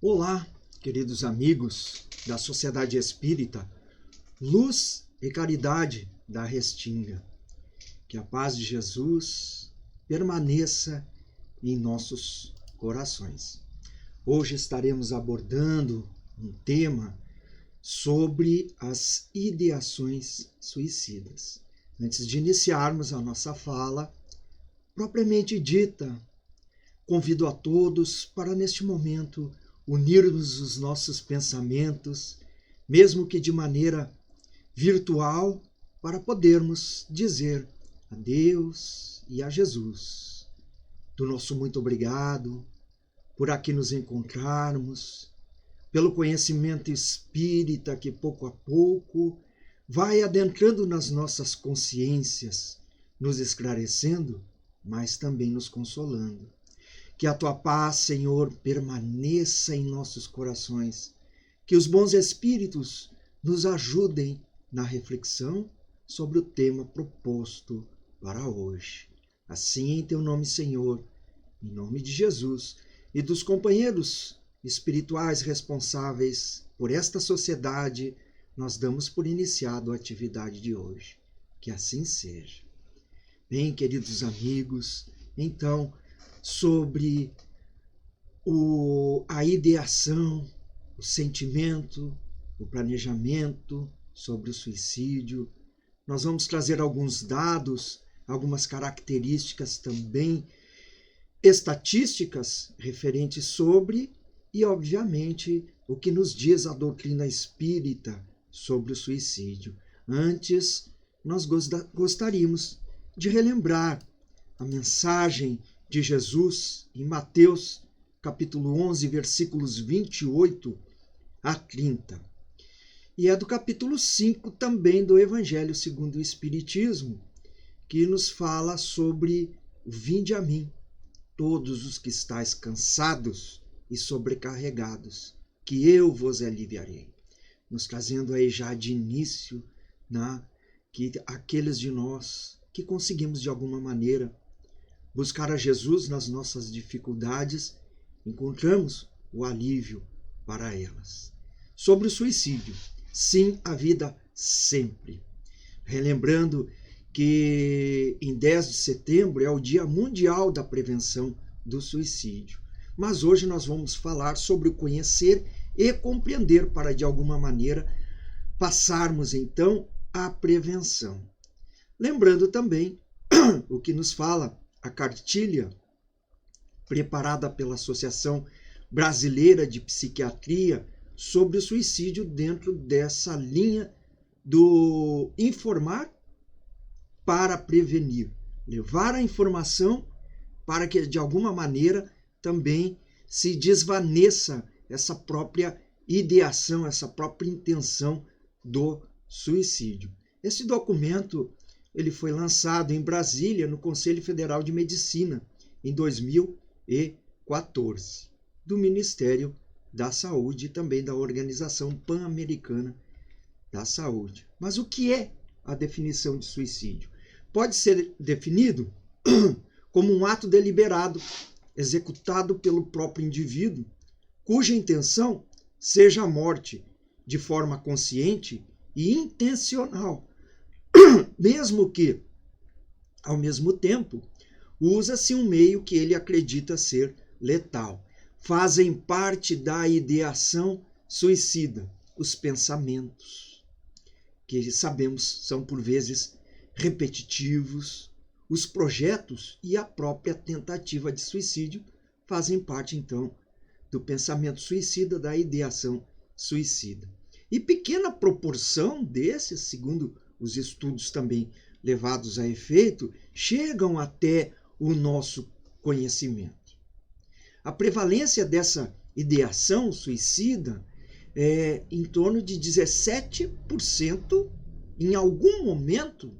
Olá, queridos amigos da Sociedade Espírita, Luz e Caridade da Restinga. Que a paz de Jesus permaneça em nossos corações. Hoje estaremos abordando um tema sobre as ideações suicidas. Antes de iniciarmos a nossa fala, propriamente dita, convido a todos para, neste momento, unirmos os nossos pensamentos, mesmo que de maneira virtual, para podermos dizer a Deus e a Jesus do nosso muito obrigado por aqui nos encontrarmos, pelo conhecimento espírita que pouco a pouco vai adentrando nas nossas consciências, nos esclarecendo, mas também nos consolando. Que a tua paz, Senhor, permaneça em nossos corações. Que os bons espíritos nos ajudem na reflexão sobre o tema proposto para hoje. Assim, em teu nome, Senhor, em nome de Jesus e dos companheiros espirituais responsáveis por esta sociedade, nós damos por iniciado a atividade de hoje. Que assim seja. Bem, queridos amigos, então, sobre a ideação, o sentimento, o planejamento sobre o suicídio. Nós vamos trazer alguns dados, algumas características também estatísticas referentes sobre e, obviamente, o que nos diz a doutrina espírita sobre o suicídio. Antes, nós gostaríamos de relembrar a mensagem de Jesus em Mateus, capítulo 11, versículos 28 a 30. E é do capítulo 5 também do Evangelho segundo o Espiritismo, que nos fala sobre vinde a mim, todos os que estáis cansados e sobrecarregados, que eu vos aliviarei. Nos trazendo aí já de início, que aqueles de nós que conseguimos de alguma maneira buscar a Jesus nas nossas dificuldades, encontramos o alívio para elas. Sobre o suicídio, sim, a vida sempre. Relembrando que em 10 de setembro é o Dia Mundial da Prevenção do Suicídio. Mas hoje nós vamos falar sobre o conhecer e compreender para, de alguma maneira, passarmos então à prevenção. Lembrando também o que nos fala a cartilha preparada pela Associação Brasileira de Psiquiatria sobre o suicídio dentro dessa linha do informar para prevenir, levar a informação para que de alguma maneira também se desvaneça essa própria ideação, essa própria intenção do suicídio. Esse documento ele foi lançado em Brasília, no Conselho Federal de Medicina, em 2014, do Ministério da Saúde e também da Organização Pan-Americana da Saúde. Mas o que é a definição de suicídio? Pode ser definido como um ato deliberado, executado pelo próprio indivíduo, cuja intenção seja a morte de forma consciente e intencional, mesmo que, ao mesmo tempo, usa-se um meio que ele acredita ser letal. Fazem parte da ideação suicida os pensamentos, que sabemos são por vezes repetitivos, os projetos e a própria tentativa de suicídio fazem parte, então, do pensamento suicida, da ideação suicida. E pequena proporção desses, segundo os estudos também levados a efeito, chegam até o nosso conhecimento. A prevalência dessa ideação suicida é em torno de 17%, em algum momento,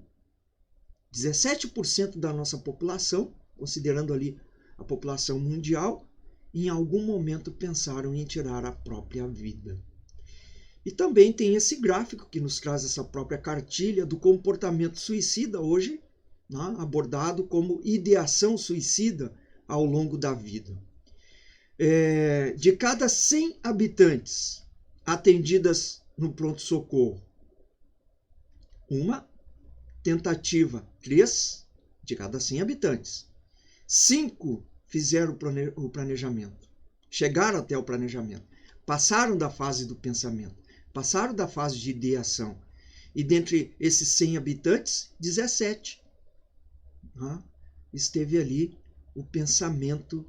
17% da nossa população, considerando ali a população mundial, em algum momento pensaram em tirar a própria vida. E também tem esse gráfico que nos traz essa própria cartilha do comportamento suicida, hoje abordado como ideação suicida ao longo da vida. De cada 100 habitantes atendidas no pronto-socorro, uma tentativa, 3 de cada 100 habitantes. 5 fizeram o planejamento, chegaram até o planejamento, passaram da fase do pensamento, passaram da fase de ideação. E dentre esses 100 habitantes, 17 esteve ali o pensamento,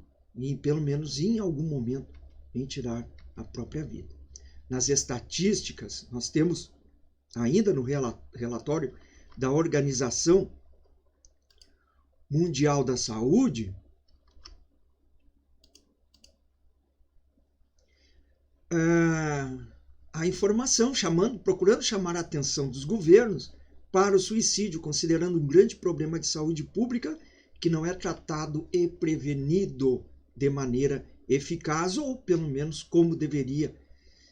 pelo menos em algum momento, em tirar a própria vida. Nas estatísticas, nós temos, ainda no relatório da Organização Mundial da Saúde, a informação procurando chamar a atenção dos governos para o suicídio, considerando um grande problema de saúde pública que não é tratado e prevenido de maneira eficaz, ou pelo menos como deveria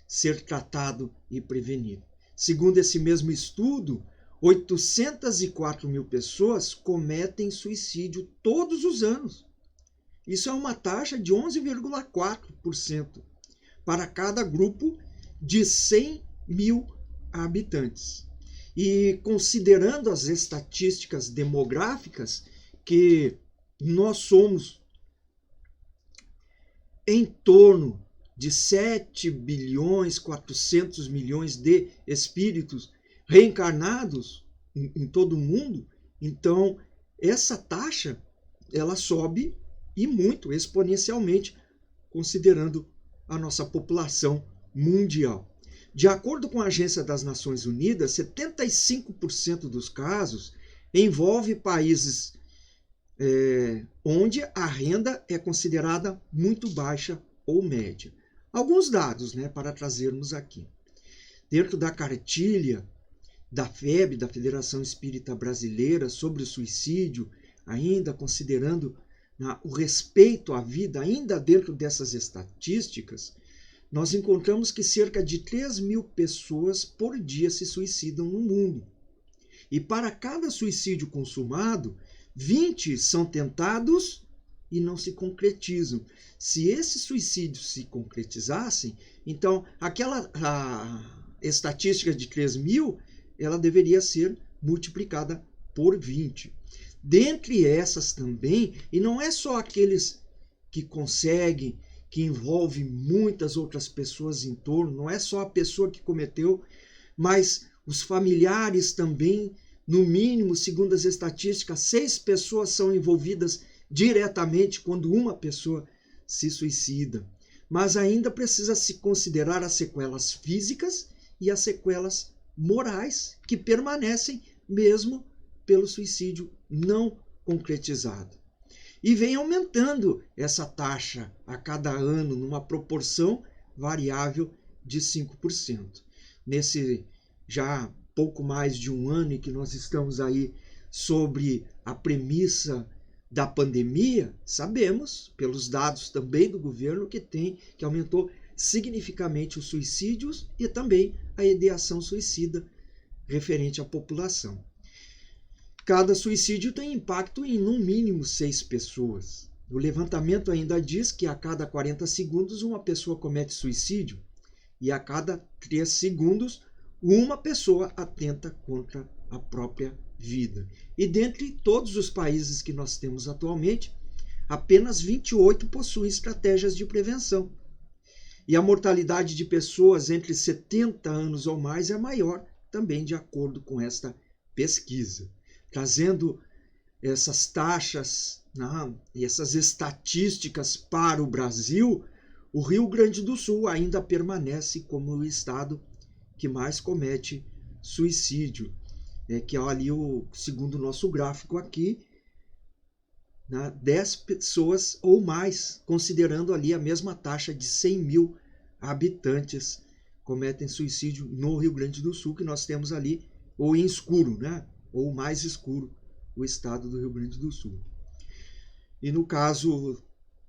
ser tratado e prevenido. Segundo esse mesmo estudo, 804 mil pessoas cometem suicídio todos os anos. Isso é uma taxa de 11,4% para cada grupo de 100 mil habitantes. E considerando as estatísticas demográficas, que nós somos em torno de 7 bilhões 400 milhões de espíritos reencarnados em todo o mundo, então essa taxa ela sobe e muito, exponencialmente, considerando a nossa população mundial. De acordo com a Agência das Nações Unidas, 75% dos casos envolve países onde a renda é considerada muito baixa ou média. Alguns dados, para trazermos aqui. Dentro da cartilha da FEB, da Federação Espírita Brasileira, sobre o suicídio, ainda considerando o respeito à vida, ainda dentro dessas estatísticas, nós encontramos que cerca de 3 mil pessoas por dia se suicidam no mundo. E para cada suicídio consumado, 20 são tentados e não se concretizam. Se esses suicídios se concretizassem, então a estatística de 3 mil, ela deveria ser multiplicada por 20. Dentre essas também, e não é só aqueles que conseguem, que envolve muitas outras pessoas em torno, não é só a pessoa que cometeu, mas os familiares também. No mínimo, segundo as estatísticas, 6 pessoas são envolvidas diretamente quando uma pessoa se suicida. Mas ainda precisa se considerar as sequelas físicas e as sequelas morais que permanecem mesmo pelo suicídio não concretizado. E vem aumentando essa taxa a cada ano numa proporção variável de 5%. Nesse já pouco mais de um ano em que nós estamos aí sobre a premissa da pandemia, sabemos, pelos dados também do governo, que aumentou significativamente os suicídios e também a ideação suicida referente à população. Cada suicídio tem impacto em, no mínimo, 6 pessoas. O levantamento ainda diz que a cada 40 segundos uma pessoa comete suicídio e a cada 3 segundos uma pessoa atenta contra a própria vida. E dentre todos os países que nós temos atualmente, apenas 28 possuem estratégias de prevenção. E a mortalidade de pessoas entre 70 anos ou mais é maior, também de acordo com esta pesquisa. Trazendo essas taxas e essas estatísticas para o Brasil, o Rio Grande do Sul ainda permanece como o estado que mais comete suicídio, que é ali, segundo o nosso gráfico aqui, 10 pessoas ou mais, considerando ali a mesma taxa de 100 mil habitantes cometem suicídio no Rio Grande do Sul, que nós temos ali, ou em escuro, ou mais escuro, o estado do Rio Grande do Sul. E no caso,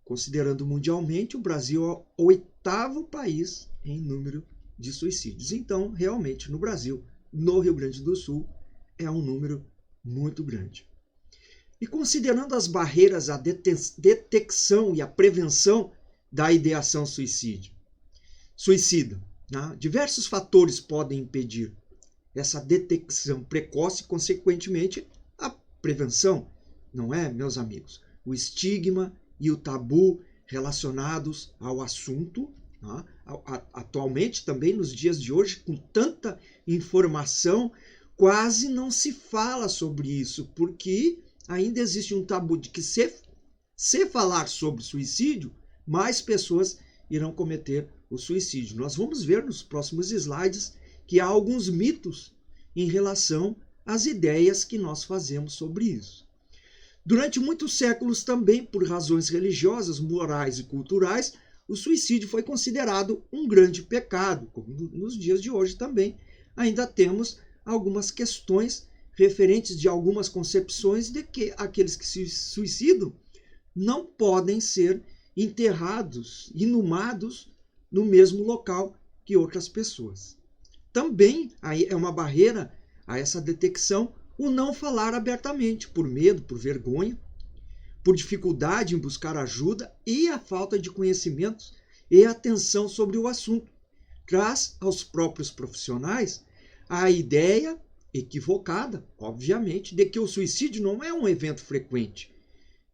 considerando mundialmente, o Brasil é o 8º país em número de suicídios. Então, realmente, no Brasil, no Rio Grande do Sul, é um número muito grande. E considerando as barreiras à detecção e à prevenção da ideação suicida. Né? Diversos fatores podem impedir essa detecção precoce e, consequentemente, a prevenção, não é, meus amigos? O estigma e o tabu relacionados ao assunto, né? Atualmente, também nos dias de hoje, com tanta informação, quase não se fala sobre isso, porque ainda existe um tabu de que se falar sobre suicídio, mais pessoas irão cometer o suicídio. Nós vamos ver nos próximos slides que há alguns mitos em relação às ideias que nós fazemos sobre isso. Durante muitos séculos também, por razões religiosas, morais e culturais, o suicídio foi considerado um grande pecado, como nos dias de hoje também. Ainda temos algumas questões referentes de algumas concepções de que aqueles que se suicidam não podem ser enterrados, inumados no mesmo local que outras pessoas. Também aí é uma barreira a essa detecção o não falar abertamente, por medo, por vergonha, por dificuldade em buscar ajuda e a falta de conhecimentos e atenção sobre o assunto. Traz aos próprios profissionais a ideia equivocada, obviamente, de que o suicídio não é um evento frequente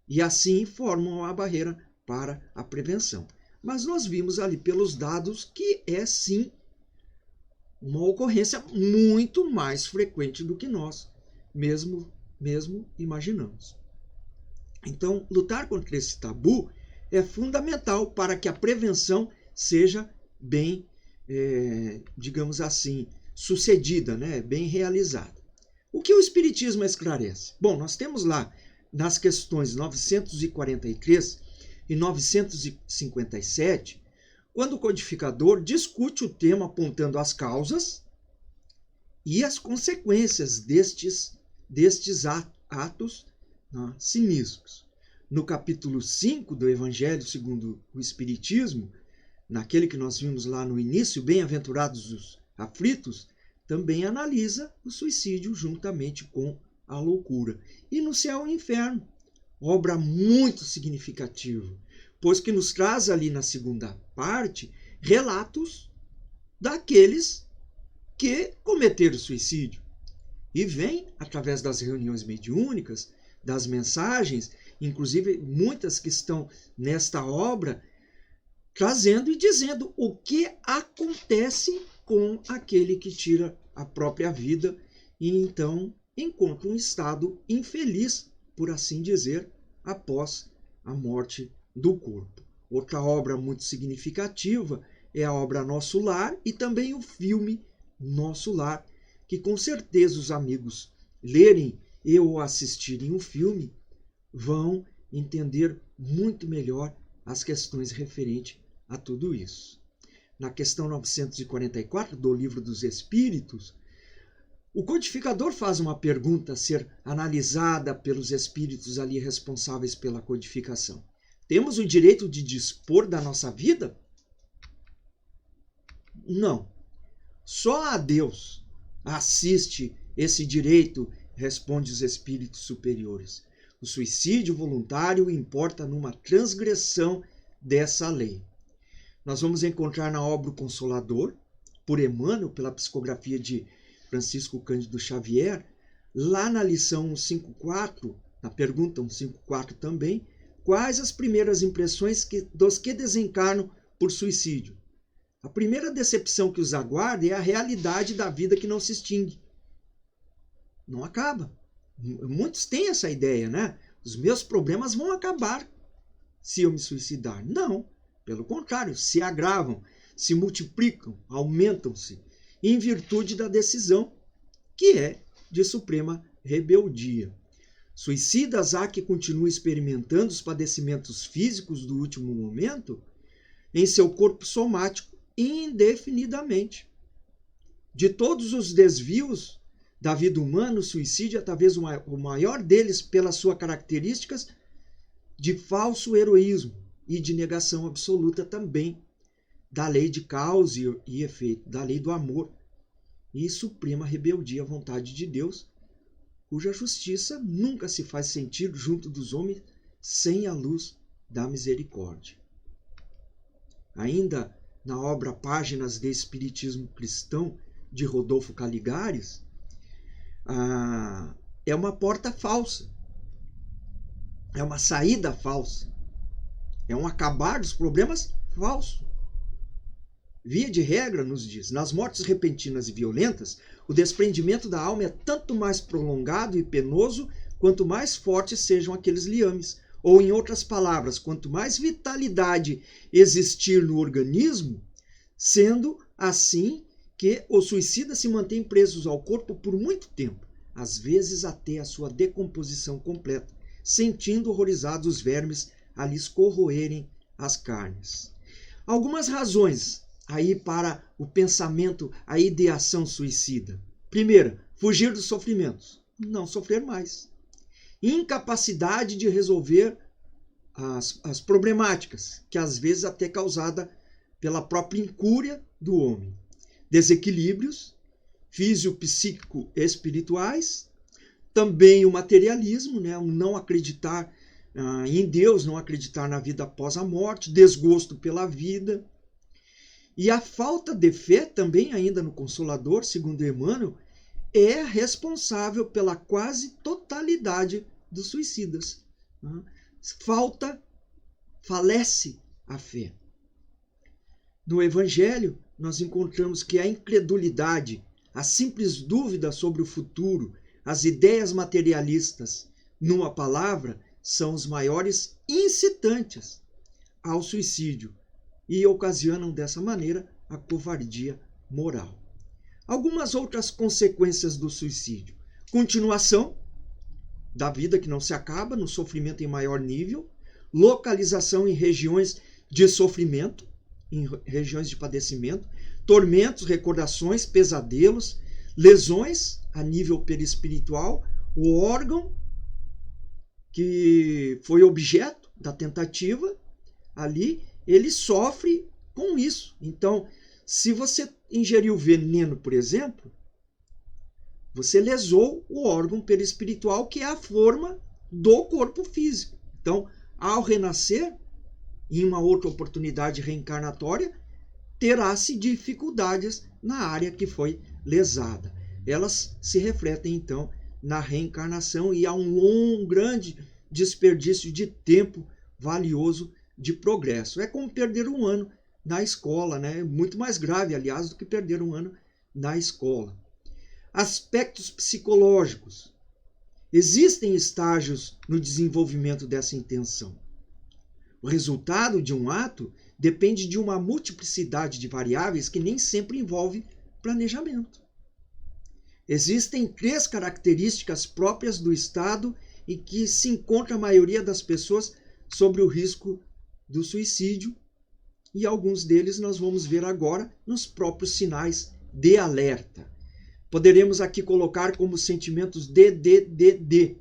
e assim formam uma barreira para a prevenção. Mas nós vimos ali pelos dados que é sim uma ocorrência muito mais frequente do que nós mesmo imaginamos. Então, lutar contra esse tabu é fundamental para que a prevenção seja bem, digamos assim, sucedida, né? Bem realizada. O que o Espiritismo esclarece? Bom, nós temos lá nas questões 943 e 957, quando o codificador discute o tema apontando as causas e as consequências destes atos sinistros. No capítulo 5 do Evangelho segundo o Espiritismo, naquele que nós vimos lá no início, Bem-aventurados os aflitos, também analisa o suicídio juntamente com a loucura. E no Céu e Inferno, obra muito significativa, pois que nos traz ali na segunda parte relatos daqueles que cometeram suicídio. E vem, através das reuniões mediúnicas, das mensagens, inclusive muitas que estão nesta obra, trazendo e dizendo o que acontece com aquele que tira a própria vida e então encontra um estado infeliz, por assim dizer, após a morte do corpo. Outra obra muito significativa é a obra Nosso Lar e também o filme Nosso Lar, que com certeza os amigos lerem e ou assistirem o filme vão entender muito melhor as questões referentes a tudo isso. Na questão 944 do Livro dos Espíritos, o codificador faz uma pergunta a ser analisada pelos espíritos ali responsáveis pela codificação. Temos o direito de dispor da nossa vida? Não. Só a Deus assiste esse direito, responde os espíritos superiores. O suicídio voluntário importa numa transgressão dessa lei. Nós vamos encontrar na obra O Consolador, por Emmanuel, pela psicografia de Francisco Cândido Xavier, lá na lição 154, na pergunta 154 também, quais as primeiras impressões dos que desencarnam por suicídio. A primeira decepção que os aguarda é a realidade da vida que não se extingue. Não acaba. Muitos têm essa ideia, né? Os meus problemas vão acabar se eu me suicidar. Não. Pelo contrário, se agravam, se multiplicam, aumentam-se, em virtude da decisão que é de suprema rebeldia. Suicidas há que continuem experimentando os padecimentos físicos do último momento em seu corpo somático indefinidamente. De todos os desvios da vida humana, o suicídio é talvez o maior deles pelas suas características de falso heroísmo e de negação absoluta também da lei de causa e efeito, da lei do amor e suprema rebeldia à vontade de Deus, cuja justiça nunca se faz sentir junto dos homens sem a luz da misericórdia. ainda na obra Páginas de Espiritismo Cristão, de Rodolfo Caligares, é uma porta falsa, é uma saída falsa, é um acabar dos problemas falso. Via de regra, nos diz, nas mortes repentinas e violentas, o desprendimento da alma é tanto mais prolongado e penoso quanto mais fortes sejam aqueles liames. Ou, em outras palavras, quanto mais vitalidade existir no organismo, sendo assim que os suicidas se mantêm presos ao corpo por muito tempo, às vezes até a sua decomposição completa, sentindo horrorizados os vermes a lhes corroerem as carnes. Algumas razões aí para o pensamento, a ideação suicida. Primeira, fugir dos sofrimentos, não sofrer mais. Incapacidade de resolver as problemáticas, que às vezes até causada pela própria incúria do homem. Desequilíbrios físico-psíquico-espirituais, também o materialismo, né? O não acreditar em Deus, não acreditar na vida após a morte, desgosto pela vida. E a falta de fé, também ainda no Consolador, segundo Emmanuel, é responsável pela quase totalidade dos suicidas. Falece a fé. No Evangelho, nós encontramos que a incredulidade, a simples dúvida sobre o futuro, as ideias materialistas, numa palavra, são os maiores incitantes ao suicídio e ocasionam dessa maneira a covardia moral. Algumas outras consequências do suicídio: continuação da vida que não se acaba, no sofrimento em maior nível, localização em regiões de sofrimento, em regiões de padecimento, tormentos, recordações, pesadelos, lesões a nível perispiritual, o órgão que foi objeto da tentativa ali, ele sofre com isso. Então, se você ingeriu veneno, por exemplo, você lesou o órgão perispiritual, que é a forma do corpo físico. Então, ao renascer, em uma outra oportunidade reencarnatória, terá-se dificuldades na área que foi lesada. Elas se refletem, então, na reencarnação, e há um grande desperdício de tempo valioso de progresso. É como perder um ano na escola, né? Muito mais grave, aliás, do que perder um ano na escola. Aspectos psicológicos. Existem estágios no desenvolvimento dessa intenção. O resultado de um ato depende de uma multiplicidade de variáveis que nem sempre envolve planejamento. Existem 3 características próprias do estado em que se encontra a maioria das pessoas sobre o risco do suicídio, e alguns deles nós vamos ver agora nos próprios sinais de alerta. Poderemos aqui colocar como sentimentos DDD,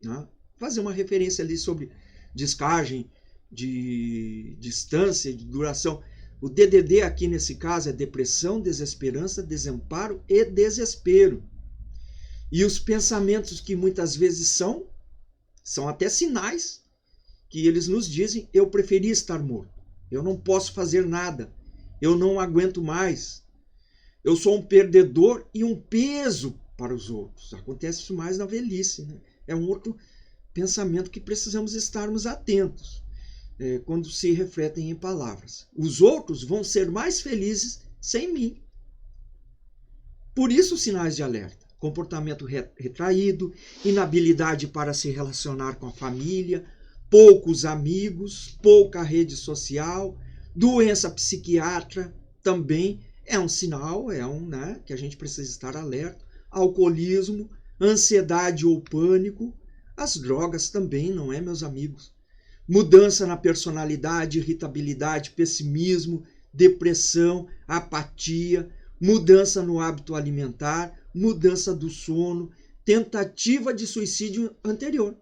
né? Fazer uma referência ali sobre descagem, de distância, de duração. O DDD aqui nesse caso é depressão, desesperança, desamparo e desespero. E os pensamentos que muitas vezes são até sinais que eles nos dizem: eu preferi estar morto, eu não posso fazer nada, eu não aguento mais, eu sou um perdedor e um peso para os outros. Acontece isso mais na velhice, né? É um outro pensamento que precisamos estarmos atentos quando se refletem em palavras. Os outros vão ser mais felizes sem mim. Por isso, sinais de alerta: comportamento retraído, inabilidade para se relacionar com a família, poucos amigos, pouca rede social, doença psiquiátrica também é um sinal, né, que a gente precisa estar alerta. Alcoolismo, ansiedade ou pânico, as drogas também, não é, meus amigos? Mudança na personalidade, irritabilidade, pessimismo, depressão, apatia, mudança no hábito alimentar, mudança do sono, tentativa de suicídio anterior.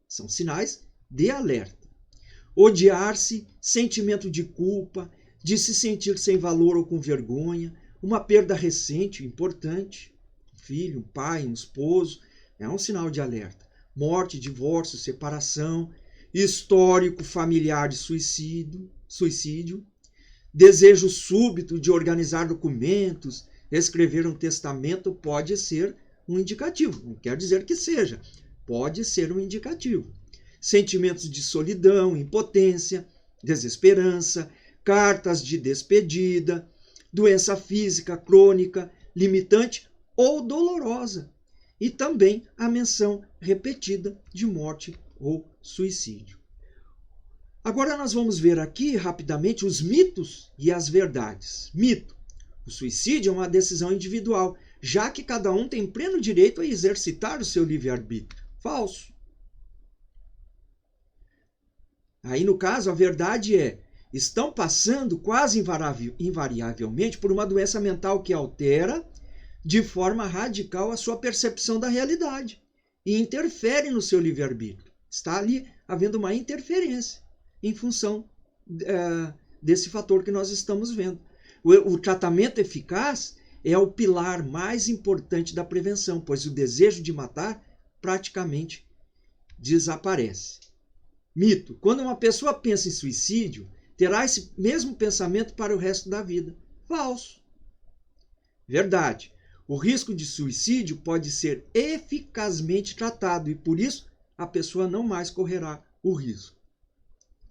São sinais de alerta. Odiar-se, sentimento de culpa, de se sentir sem valor ou com vergonha, uma perda recente, importante, um filho, um pai, um esposo, é um sinal de alerta. Morte, divórcio, separação, histórico familiar de suicídio, Desejo súbito de organizar documentos, escrever um testamento pode ser um indicativo. Não quer dizer que seja, pode ser um indicativo. Sentimentos de solidão, impotência, desesperança, cartas de despedida, doença física crônica, limitante ou dolorosa. E também a menção repetida de morte ou suicídio. Agora nós vamos ver aqui rapidamente os mitos e as verdades. Mito: o suicídio é uma decisão individual, já que cada um tem pleno direito a exercitar o seu livre-arbítrio. Falso. Aí, no caso, a verdade é: estão passando quase invariavelmente por uma doença mental que altera de forma radical a sua percepção da realidade e interfere no seu livre-arbítrio. Está ali havendo uma interferência em função desse fator que nós estamos vendo. O tratamento eficaz é o pilar mais importante da prevenção, pois o desejo de matar praticamente desaparece. Mito: quando uma pessoa pensa em suicídio, terá esse mesmo pensamento para o resto da vida. Falso. Verdade: o risco de suicídio pode ser eficazmente tratado e, por isso, a pessoa não mais correrá o risco.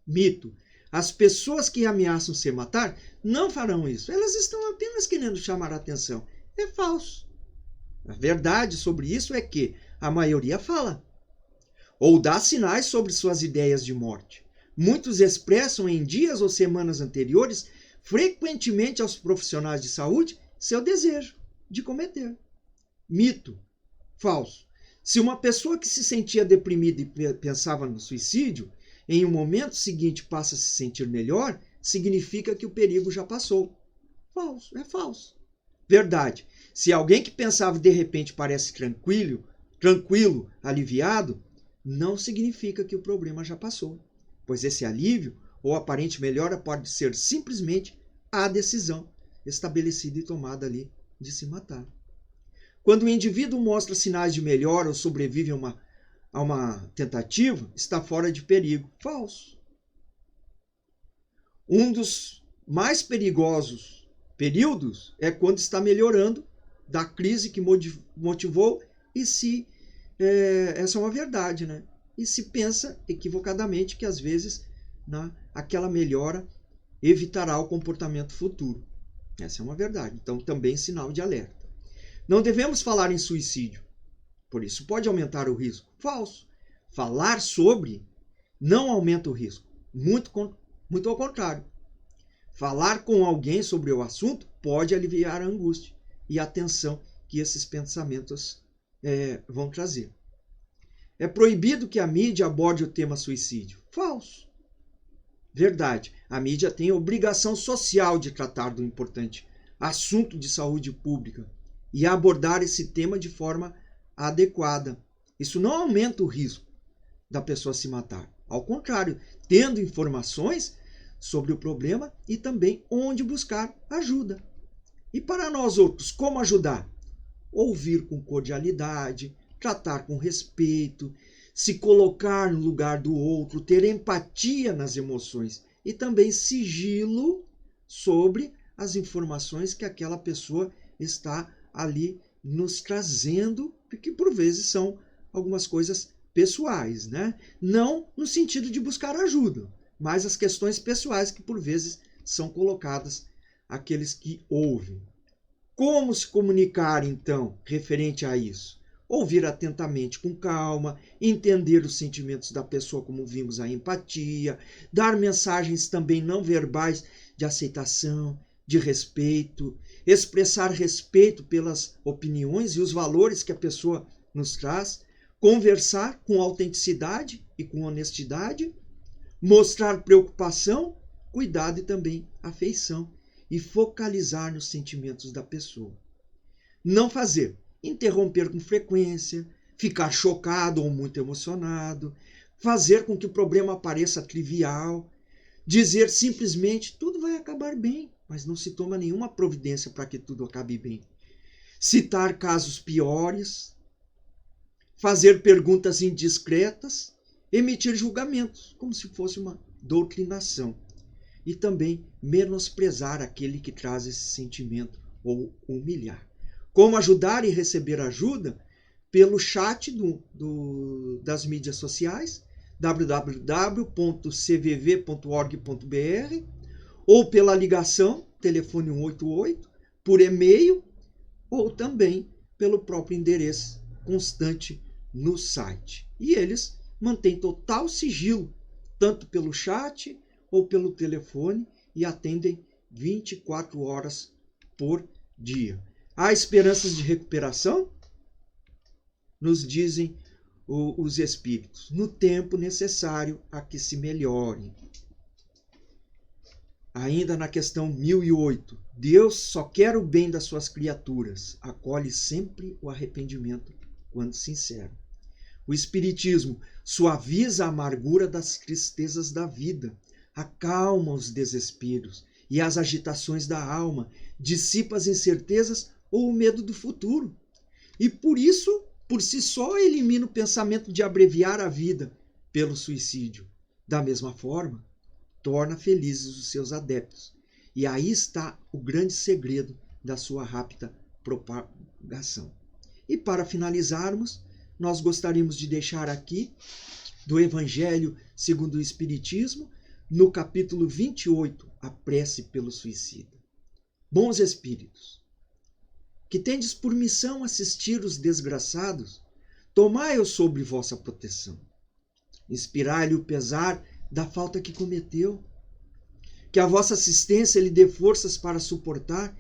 Mito: as pessoas que ameaçam se matar não farão isso. Elas estão apenas querendo chamar a atenção. É falso. A verdade sobre isso é que a maioria fala ou dá sinais sobre suas ideias de morte. Muitos expressam em dias ou semanas anteriores, frequentemente aos profissionais de saúde, seu desejo de cometer. Mito. Falso: se uma pessoa que se sentia deprimida e pensava no suicídio, em um momento seguinte passa a se sentir melhor, significa que o perigo já passou. Falso. É falso. Verdade: se alguém que pensava de repente parece tranquilo, aliviado, não significa que o problema já passou, pois esse alívio ou aparente melhora pode ser simplesmente a decisão estabelecida e tomada ali de se matar. Quando o indivíduo mostra sinais de melhora ou sobrevive a uma tentativa, está fora de perigo. Falso. Um dos mais perigosos períodos é quando está melhorando da crise que motivou e essa é uma verdade, né? E se pensa equivocadamente que às vezes aquela melhora evitará o comportamento futuro. Essa é uma verdade. Então também sinal de alerta. Não devemos falar em suicídio, por isso pode aumentar o risco. Falso. Falar sobre não aumenta o risco. Muito ao contrário. Falar com alguém sobre o assunto pode aliviar a angústia e a tensão que esses pensamentos vão trazer. É proibido que a mídia aborde o tema suicídio. Falso. Verdade. A mídia tem a obrigação social de tratar do importante assunto de saúde pública e abordar esse tema de forma adequada. Isso não aumenta o risco da pessoa se matar. Ao contrário, tendo informações sobre o problema e também onde buscar ajuda. E para nós outros, como ajudar? Ouvir com cordialidade, tratar com respeito, se colocar no lugar do outro, ter empatia nas emoções e também sigilo sobre as informações que aquela pessoa está ali nos trazendo, porque por vezes são algumas coisas pessoais, né? Não no sentido de buscar ajuda, mas as questões pessoais que por vezes são colocadas àqueles que ouvem. Como se comunicar, então, referente a isso? Ouvir atentamente, com calma, entender os sentimentos da pessoa, como vimos a empatia, dar mensagens também não verbais de aceitação, de respeito, expressar respeito pelas opiniões e os valores que a pessoa nos traz, conversar com autenticidade e com honestidade, mostrar preocupação, cuidado e também afeição e focalizar nos sentimentos da pessoa. Não fazer, interromper com frequência, ficar chocado ou muito emocionado, fazer com que o problema pareça trivial, dizer simplesmente tudo vai acabar bem, mas não se toma nenhuma providência para que tudo acabe bem. Citar casos piores, fazer perguntas indiscretas, emitir julgamentos, como se fosse uma doutrinação. e também menosprezar aquele que traz esse sentimento ou humilhar. Como ajudar e receber ajuda? Pelo chat das mídias sociais, www.cvv.org.br, ou pela ligação, telefone 188, por e-mail, ou também pelo próprio endereço constante no site. E eles mantêm total sigilo, tanto pelo chat ou pelo telefone, e atendem 24 horas por dia. Há esperanças de recuperação? Nos dizem os espíritos, no tempo necessário a que se melhorem. Ainda na questão 1008, Deus só quer o bem das suas criaturas, acolhe sempre o arrependimento quando sincero. O Espiritismo suaviza a amargura das tristezas da vida, acalma os desesperos e as agitações da alma, dissipa as incertezas ou o medo do futuro. E por isso, por si só, elimina o pensamento de abreviar a vida pelo suicídio. Da mesma forma, torna felizes os seus adeptos. E aí está o grande segredo da sua rápida propagação. E para finalizarmos, nós gostaríamos de deixar aqui do Evangelho segundo o Espiritismo, no capítulo 28, a prece pelo suicida. Bons espíritos, que tendes por missão assistir os desgraçados, tomai-o sobre vossa proteção. Inspirai-lhe o pesar da falta que cometeu. Que a vossa assistência lhe dê forças para suportar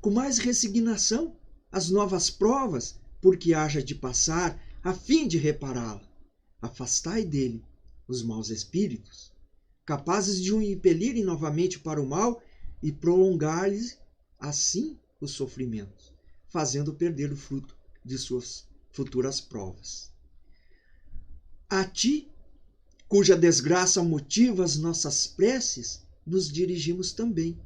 com mais resignação as novas provas por que haja de passar, a fim de repará-la. Afastai dele os maus espíritos, capazes de o impelirem novamente para o mal e prolongar-lhes assim os sofrimentos, fazendo perder o fruto de suas futuras provas. A ti, cuja desgraça motiva as nossas preces, nos dirigimos também,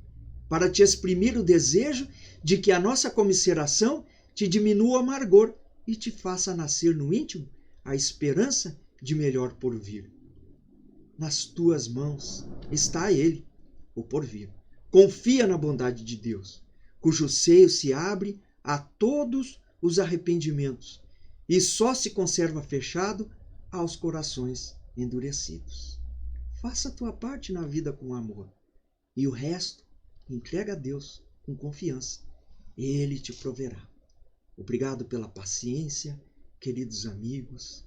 para te exprimir o desejo de que a nossa comiseração te diminua o amargor e te faça nascer no íntimo a esperança de melhor porvir. Nas tuas mãos está ele, o porvir. Confia na bondade de Deus, cujo seio se abre a todos os arrependimentos e só se conserva fechado aos corações endurecidos. Faça a tua parte na vida com amor e o resto entrega a Deus com confiança. Ele te proverá. Obrigado pela paciência, queridos amigos.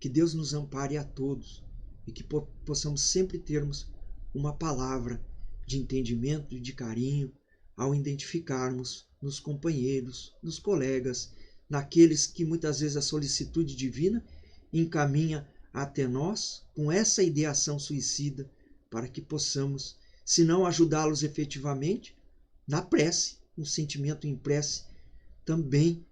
Que Deus nos ampare a todos e que possamos sempre termos uma palavra de entendimento e de carinho ao identificarmos nos companheiros, nos colegas, naqueles que muitas vezes a solicitude divina encaminha até nós com essa ideação suicida, para que possamos, se não ajudá-los efetivamente, na prece, no sentimento em prece, também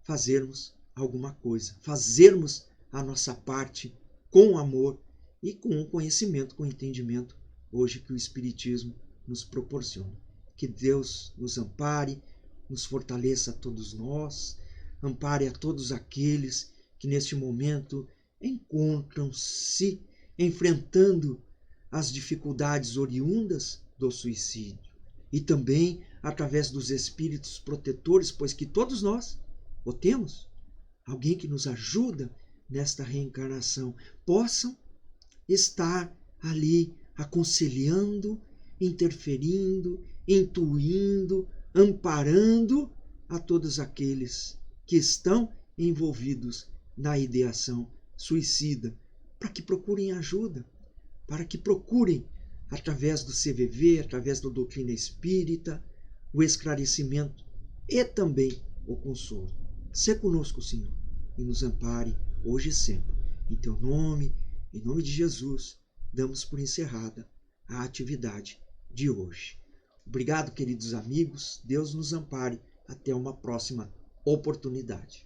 fazermos alguma coisa, fazermos a nossa parte com amor e com o conhecimento, com o entendimento, hoje que o Espiritismo nos proporciona. Que Deus nos ampare, nos fortaleça a todos nós, ampare a todos aqueles que neste momento encontram-se enfrentando as dificuldades oriundas do suicídio. E também através dos espíritos protetores, pois que todos nós o temos, alguém que nos ajuda nesta reencarnação, possam estar ali aconselhando, interferindo, intuindo, amparando a todos aqueles que estão envolvidos na ideação suicida, para que procurem ajuda, para que procurem, através do CVV, através da doutrina espírita, o esclarecimento e também o consolo. Sê conosco, Senhor, e nos ampare hoje e sempre. Em teu nome, em nome de Jesus, damos por encerrada a atividade de hoje. Obrigado, queridos amigos. Deus nos ampare. Até uma próxima oportunidade.